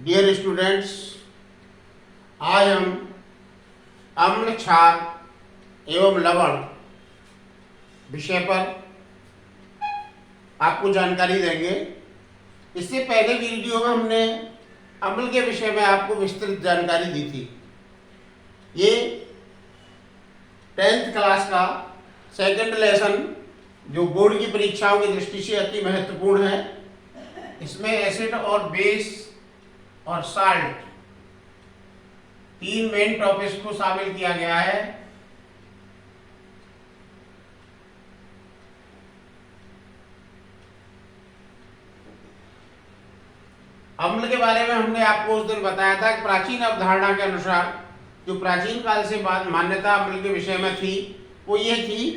Dear students, आज हम अम्ल, क्षार एवं लवण विषय पर आपको जानकारी देंगे। इससे पहले वीडियो में हमने अम्ल के विषय में आपको विस्तृत जानकारी दी थी। ये 10th क्लास का सेकंड लेसन जो बोर्ड की परीक्षाओं की दृष्टि से अति महत्वपूर्ण है। इसमें एसिड और बेस और साल्ट तीन मेन टॉपिक्स को शामिल किया गया है। अम्ल के बारे में हमने आपको उस दिन बताया था कि प्राचीन अवधारणा के अनुसार जो प्राचीन काल से बाद मान्यता अम्ल के विषय में थी वो ये थी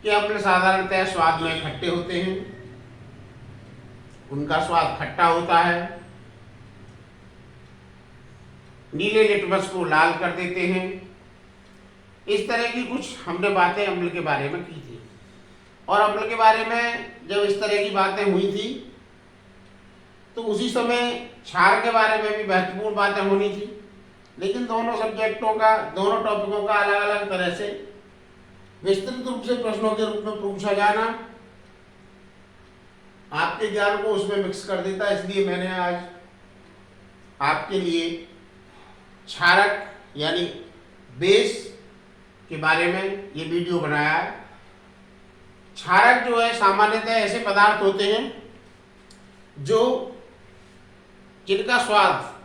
कि अम्ल साधारणतः स्वाद में खट्टे होते हैं, उनका स्वाद खट्टा होता है, नीले लिटमस को लाल कर देते हैं। इस तरह की कुछ हमने बातें अम्ल के बारे में की थी। और अम्ल के बारे में जब इस तरह की बातें हुई थी तो उसी समय क्षार के बारे में भी महत्वपूर्ण बातें होनी थी। लेकिन दोनों सब्जेक्टों का, दोनों टॉपिकों का अलग अलग तरह से विस्तृत रूप से प्रश्नों के रूप में पूछा जाना आपके ज्ञान को उसमें मिक्स कर देता है। इसलिए मैंने आज आपके लिए क्षारक यानी बेस के बारे में ये वीडियो बनाया है। क्षारक जो है सामान्यतः ऐसे पदार्थ होते हैं जो जिनका स्वाद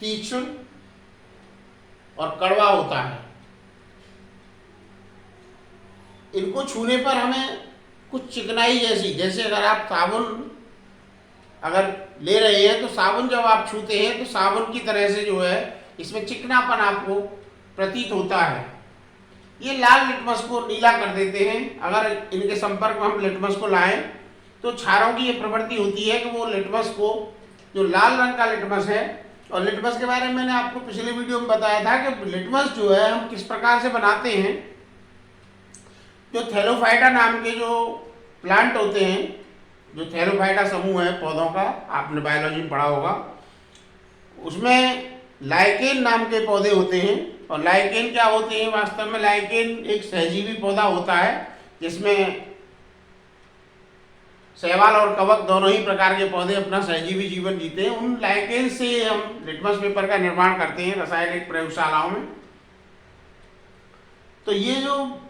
तीक्ष्ण और कड़वा होता है। इनको छूने पर हमें कुछ चिकनाई जैसे अगर आप साबुन अगर ले रहे हैं तो साबुन जब आप छूते हैं तो साबुन की तरह से जो है इसमें चिकनापन आपको प्रतीत होता है। ये लाल लिटमस को नीला कर देते हैं। अगर इनके संपर्क में हम लिटमस को लाएं तो क्षारों की ये प्रवृत्ति होती है कि वो लिटमस को, जो लाल रंग का लिटमस है, और लिटमस के बारे में मैंने आपको पिछले वीडियो में बताया था कि लिटमस जो है हम किस प्रकार से बनाते हैं। जो थैलोफाइटा नाम के जो प्लांट होते हैं, जो थैलोफाइटा समूह है पौधों का, आपने बायोलॉजी में पढ़ा होगा, उसमें लाइकेन नाम के पौधे होते हैं। और लाइकेन क्या होते हैं? वास्तव में लाइकेन एक सहजीवी पौधा होता है जिसमें शैवाल और कवक दोनों ही प्रकार के पौधे अपना सहजीवी जीवन जीते हैं। उन लाइकेन से हम लिटमस पेपर का निर्माण करते हैं रासायनिक प्रयोगशालाओं में। तो ये जो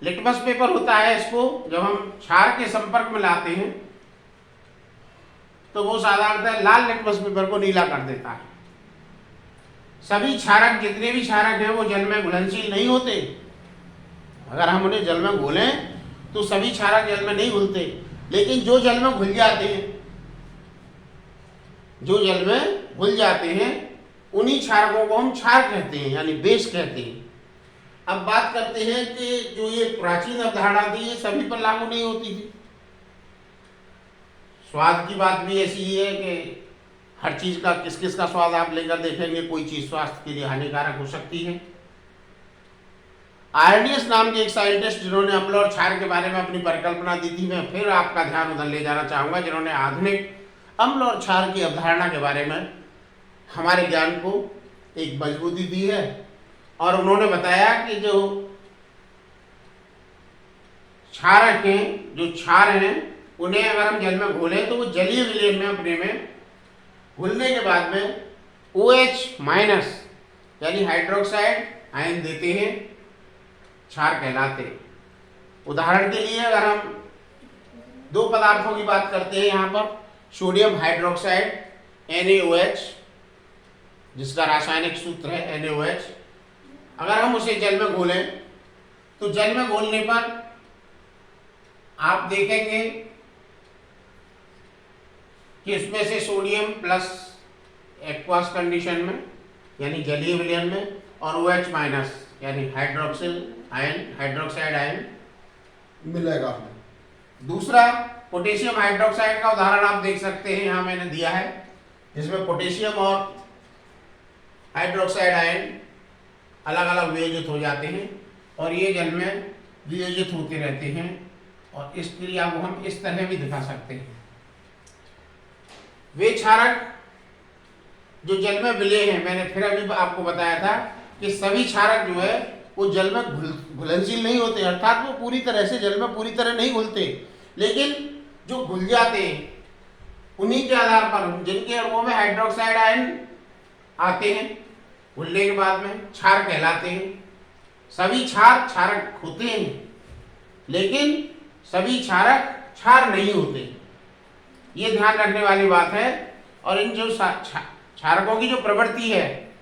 लिटमस पेपर होता है, इसको जब हम क्षार के संपर्क में लाते हैं तो वो साधारणतः लाल लिटमस पेपर को नीला कर देता है। सभी क्षारक, जितने भी क्षारक हैं, वो जल में घुलनशील नहीं होते। अगर हम उन्हें जल में घोलें तो सभी क्षारक जल में नहीं घुलते, लेकिन जो जल में घुल जाते हैं, जो जल में घुल जाते हैं, उन्हीं क्षारकों को हम क्षार कहते हैं, यानी बेस कहते हैं। अब बात करते हैं कि जो ये प्राचीन अवधारणा थी ये सभी पर लागू नहीं होती थी। स्वाद की बात भी ऐसी ही है कि हर चीज का, किस किस का स्वाद आप लेकर देखेंगे, कोई चीज स्वास्थ्य के लिए हानिकारक हो सकती है। आर्नियस नाम के एक साइंटिस्ट जिन्होंने अम्ल और क्षार के बारे में अपनी परिकल्पना दी थी, मैं फिर आपका ध्यान उधर ले जाना चाहूंगा, जिन्होंने आधुनिक अम्ल और क्षार की अवधारणा के बारे में हमारे ज्ञान को एक मजबूती दी है। और उन्होंने बताया कि जो क्षारक हैं, जो क्षार हैं, उन्हें अगर हम जल में घोलें तो वो जलीय विलयन में अपने में घुलने के बाद में OH- यानी हाइड्रोक्साइड आयन देते हैं, क्षार कहलाते हैं। उदाहरण के लिए अगर हम दो पदार्थों की बात करते हैं यहाँ पर, सोडियम हाइड्रोक्साइड NaOH, जिसका रासायनिक सूत्र है NaOH, अगर हम उसे जल में घोलें तो जल में घोलने पर आप देखेंगे कि इसमें से सोडियम प्लस एक्वस कंडीशन में यानी जलीय विलयन में, और OH- यानी हाइड्रोक्साइड आयन मिलेगा। दूसरा पोटेशियम हाइड्रोक्साइड का उदाहरण आप देख सकते हैं, यहाँ मैंने दिया है, जिसमें पोटेशियम और हाइड्रोक्साइड आयन अलग अलग वियोजित हो जाते हैं और ये जल में वियोजित होते रहते हैं। और इस क्रिया को हम इस तरह भी दिखा सकते हैं। वे क्षारक जो जल में विलेय हैं, मैंने फिर अभी आपको बताया था कि सभी क्षारक जो है वो जल में घुलनशील नहीं होते, अर्थात वो पूरी तरह से जल में पूरी तरह नहीं घुलते, लेकिन जो घुल जाते हैं उन्हीं के आधार पर जिनके अणुओं में हाइड्रोक्साइड आयन आते हैं घुलने के बाद में क्षार कहलाते हैं। सभी क्षार क्षारक होते हैं, लेकिन सभी क्षारक क्षार नहीं होते, ये ध्यान रखने वाली बात है। और इन जो क्षारकों की जो प्रवृत्ति है,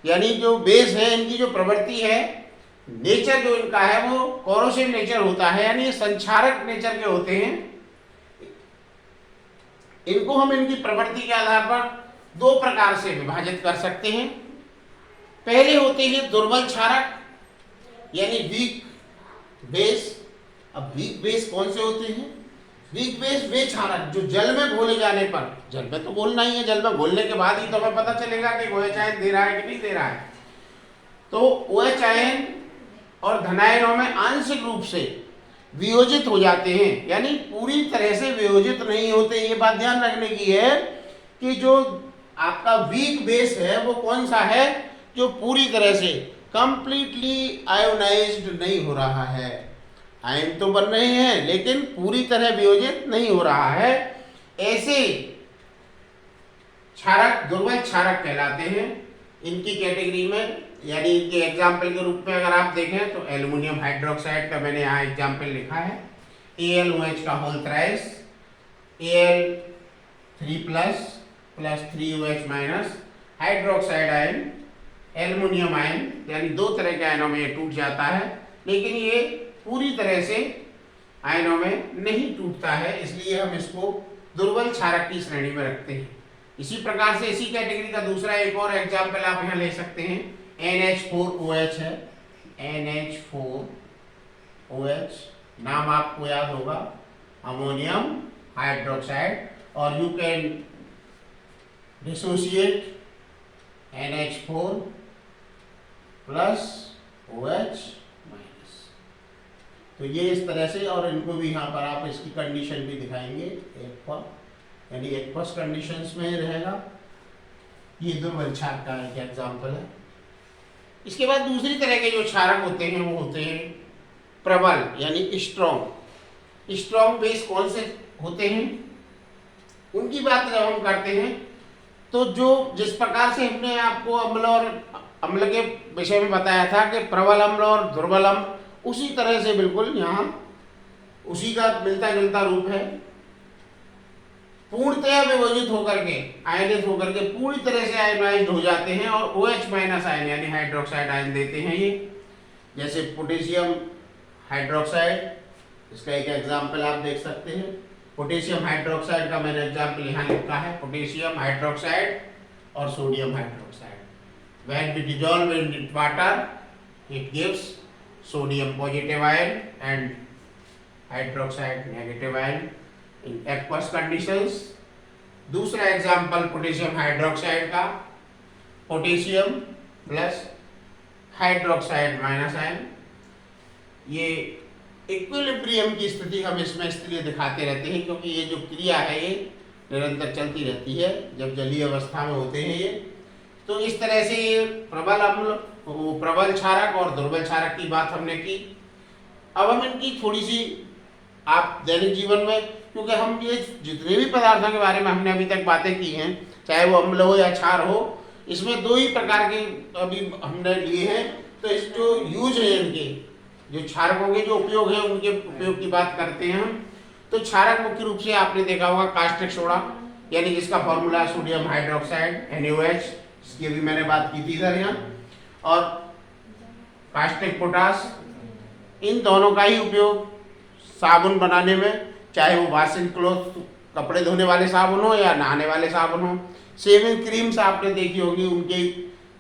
यानी जो बेस है, इनकी जो प्रवृत्ति है, नेचर जो इनका है वो कोरोसिव नेचर होता है, यानी संक्षारक नेचर के होते हैं। इनको हम इनकी प्रवृत्ति के आधार पर दो प्रकार से विभाजित कर सकते हैं। पहले होते हैं दुर्बल क्षारक, यानी वीक बेस। अब वीक बेस कौन से होते हैं? वीक बेस वे क्षारक जो जल में घोले जाने पर, जल में तो घोलना ही है, जल में घोलने के बाद ही तो हमें पता चलेगा कि OH आयन दे रहा है कि नहीं दे रहा है। तो OH आयन और धनायनों में आंशिक रूप से वियोजित हो जाते हैं, यानी पूरी तरह से वियोजित नहीं होते। ये बात ध्यान रखने की है कि जो आपका वीक बेस है वो कौन सा है? जो पूरी तरह से कंप्लीटली आयोनाइज्ड नहीं हो रहा है। आयन तो बन रहे हैं लेकिन पूरी तरह वियोजित नहीं हो रहा है। ऐसे क्षारक दुर्बल क्षारक कहलाते हैं। इनकी कैटेगरी में, यानी इनके एग्जाम्पल के रूप में अगर आप देखें तो एल्युमिनियम हाइड्रोक्साइड का मैंने यहाँ एग्जाम्पल लिखा है, AlOH का whole thrice, Al3+ + 3OH- hydroxide ion, aluminium ion, यानी दो तरह के आयनों में ये टूट जाता है, लेकिन ये पूरी तरह से आयनों में नहीं टूटता है, इसलिए हम इसको दुर्बल क्षारक की श्रेणी में रखते हैं। इसी प्रकार से इसी कैटेगरी का दूसरा एक और एग्जाम्पल आप यहाँ ले सकते हैं, NH4OH है, NH4OH, नाम आपको याद होगा, अमोनियम हाइड्रोक्साइड, और you can dissociate NH4 + OH-। तो ये इस तरह से, और इनको भी यहाँ पर आप इसकी कंडीशन भी दिखाएंगे यानी एक्वस कंडीशंस में रहेगा। ये दुर्बल क्षारक का एक एग्जाम्पल है। इसके बाद दूसरी तरह के जो क्षारक होते हैं वो होते हैं प्रबल, यानी स्ट्रॉन्ग। स्ट्रॉन्ग बेस कौन से होते हैं उनकी बात जब हम करते हैं तो जो जिस प्रकार से हमने आपको अम्ल और अम्ल के विषय में बताया था कि प्रबल अम्ल और दुर्बल अम्ल, उसी तरह से बिल्कुल यहाँ उसी का मिलता जुलता रूप है। पूर्णतया विभजित होकर के, आयनित होकर के पूरी तरह से आयनाइज्ड हो जाते हैं और OH- आयन यानी हाइड्रोक्साइड आयन देते हैं ये। जैसे पोटेशियम हाइड्रोक्साइड, इसका एक एग्जाम्पल आप देख सकते हैं। पोटेशियम हाइड्रोक्साइड का मैंने एग्जाम्पल यहाँ लिखा है, पोटेशियम हाइड्रोक्साइड और sodium hydroxide. When we dissolve in water, it gives sodium positive ion and hydroxide negative ion in aqueous conditions। दूसरा एग्जाम्पल पोटेशियम हाइड्रोक्साइड का, पोटेशियम + हाइड्रोक्साइड - आयन। ये इक्विलिब्रियम की स्थिति हम इसमें इसलिए दिखाते रहते हैं क्योंकि ये जो क्रिया है ये निरंतर चलती रहती है जब जलीय अवस्था में होते हैं ये। तो इस तरह से ये प्रबल अम्ल, प्रबल क्षारक और दुर्बल क्षारक की बात हमने की। अब हम इनकी थोड़ी सी आप दैनिक जीवन में, क्योंकि हम ये जितने भी पदार्थों के बारे में हमने अभी तक बातें की हैं, चाहे वो अम्ल हो या क्षार हो, इसमें दो ही प्रकार के अभी हमने लिए हैं। तो इस जो यूज है इनके, जो क्षारकों के जो उपयोग हैं उनके उपयोग की बात करते हैं हम। तो क्षारक मुख्य रूप से आपने देखा होगा कास्टिक सोडा, यानी जिसका फॉर्मूला सोडियम हाइड्रोक्साइड NaOH, इसकी भी मैंने बात की थी इधर यहाँ, और कास्टिक पोटास, इन दोनों का ही उपयोग साबुन बनाने में, चाहे वो वॉशिंग क्लॉथ कपड़े धोने वाले साबुन हो या नहाने वाले साबुन हो। शेविंग क्रीम्स आपने देखी होगी, उनके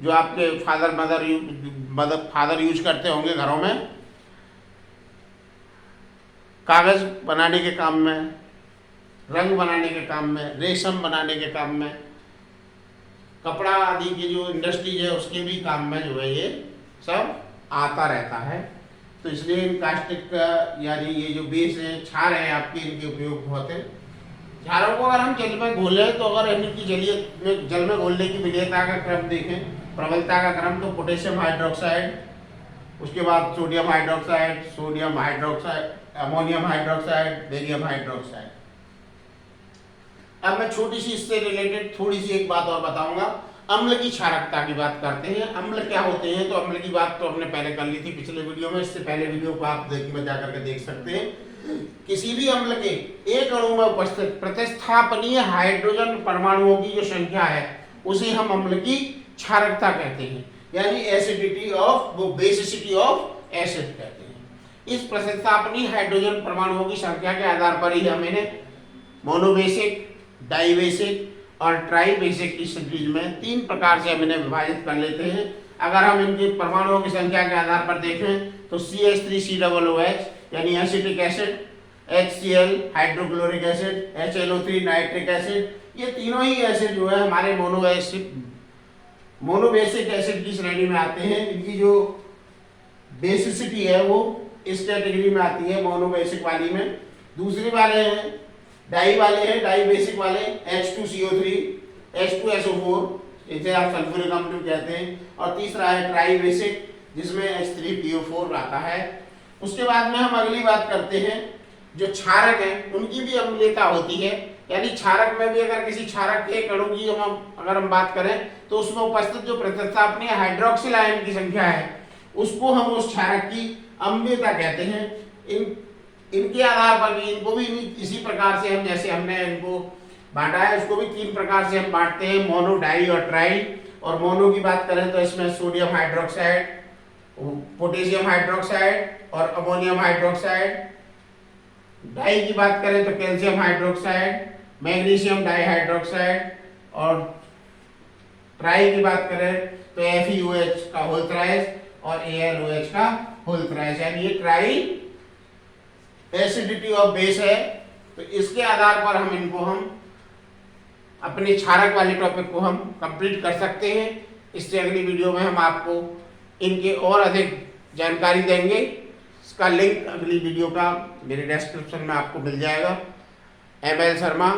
जो आपके फादर यूज करते होंगे घरों में, कागज बनाने के काम में, रंग बनाने के काम में, रेशम बनाने के काम में, कपड़ा आदि की जो इंडस्ट्रीज है उसके भी काम में जो है ये सब आता रहता है। तो इसलिए इन कास्टिक का, यानी ये जो बेस है, क्षार है आपके, इनके उपयोग बहुत है। क्षारों को अगर हम जल में घोलें तो अगर इनकी जल में घोलने की विलेयता का क्रम देखें, प्रबलता का क्रम, तो पोटेशियम हाइड्रोक्साइड, उसके बाद sodium hydroxide, ammonium hydroxide, barium hydroxide. अब मैं छोटी सी इससे रिलेटेड थोड़ी सी एक बात और बताऊंगा। अम्ल की क्षारकता की बात करते हैं। अम्ल क्या होते हैं, तो अम्ल की बात तो हमने पहले कर ली थी पिछले वीडियो में, इससे पहले वीडियो को आप जा करके देख सकते हैं। किसी भी अम्ल के एक अणु में उपस्थित प्रतिस्थापनीय हाइड्रोजन परमाणुओं की जो संख्या है उसे हम अम्ल की क्षारकता कहते हैं, यानी एसिडिटी ऑफ, वो बेसिसिटी ऑफ एसिड कहते हैं। इस प्रतिस्थापनीय हाइड्रोजन परमाणुओं की संख्या के आधार पर ही हम इन्हें मोनोबेसिक, डाइबेसिक और ट्राइबेसिक की सीरीज में 3 प्रकार से हम इन्हें विभाजित कर लेते हैं। अगर हम इनके परमाणुओं की संख्या के आधार पर देखें तो CH3COOH यानी acetic acid, HCl hydrochloric acid, HNO3 nitric acid, ये तीनों ही एसिड जो है हमारे मोनोबेसिक एसिड की श्रेणी में आते हैं। इनकी जो बेसिसिटी है वो इस कैटेगरी में आती है, मोनोबेसिक वाली में। दूसरी वाले हैं डाइबेसिक वाले H2CO3, H2SO4, इसे आप सल्फ्यूरिक अम्ल कहते हैं। और तीसरा है ट्राइबेसिक, जिसमें H3PO4 आता है। उसके बाद में हम अगली बात करते हैं, जो क्षारक हैं उनकी भी अम्लीयता होती है, यानी क्षारक में भी अगर किसी क्षारक के अणु की अगर हम बात करें तो उसमें उपस्थित जो प्रतिस्थापनीय हाइड्रोक्सिल आयन की संख्या है उसको हम उस क्षारक की अम्लीयता कहते हैं। इनके आधार पर भी इनको भी इसी प्रकार से हम, जैसे हमने इनको बांटा है, उसको भी 3 प्रकार से हम बांटते हैं, मोनो, डाई और ट्राई। और मोनो की बात करें तो इसमें सोडियम हाइड्रोक्साइड, पोटेशियम हाइड्रोक्साइड और अमोनियम हाइड्रोक्साइड। डाई की बात करें तो कैल्शियम हाइड्रोक्साइड, मैग्नीशियम डाइहाइड्रोक्साइड। और ट्राई की बात करें तो FeOH का होल थ्राइस और AlOH का होल थ्राइस, यानी ये ट्राई एसिडिटी ऑफ बेस है। तो इसके आधार पर हम अपने क्षारक वाले टॉपिक को हम कंप्लीट कर सकते हैं। इससे अगली वीडियो में हम आपको इनके और अधिक जानकारी देंगे। इसका लिंक अगली वीडियो का मेरे डिस्क्रिप्शन में आपको मिल जाएगा। ML शर्मा,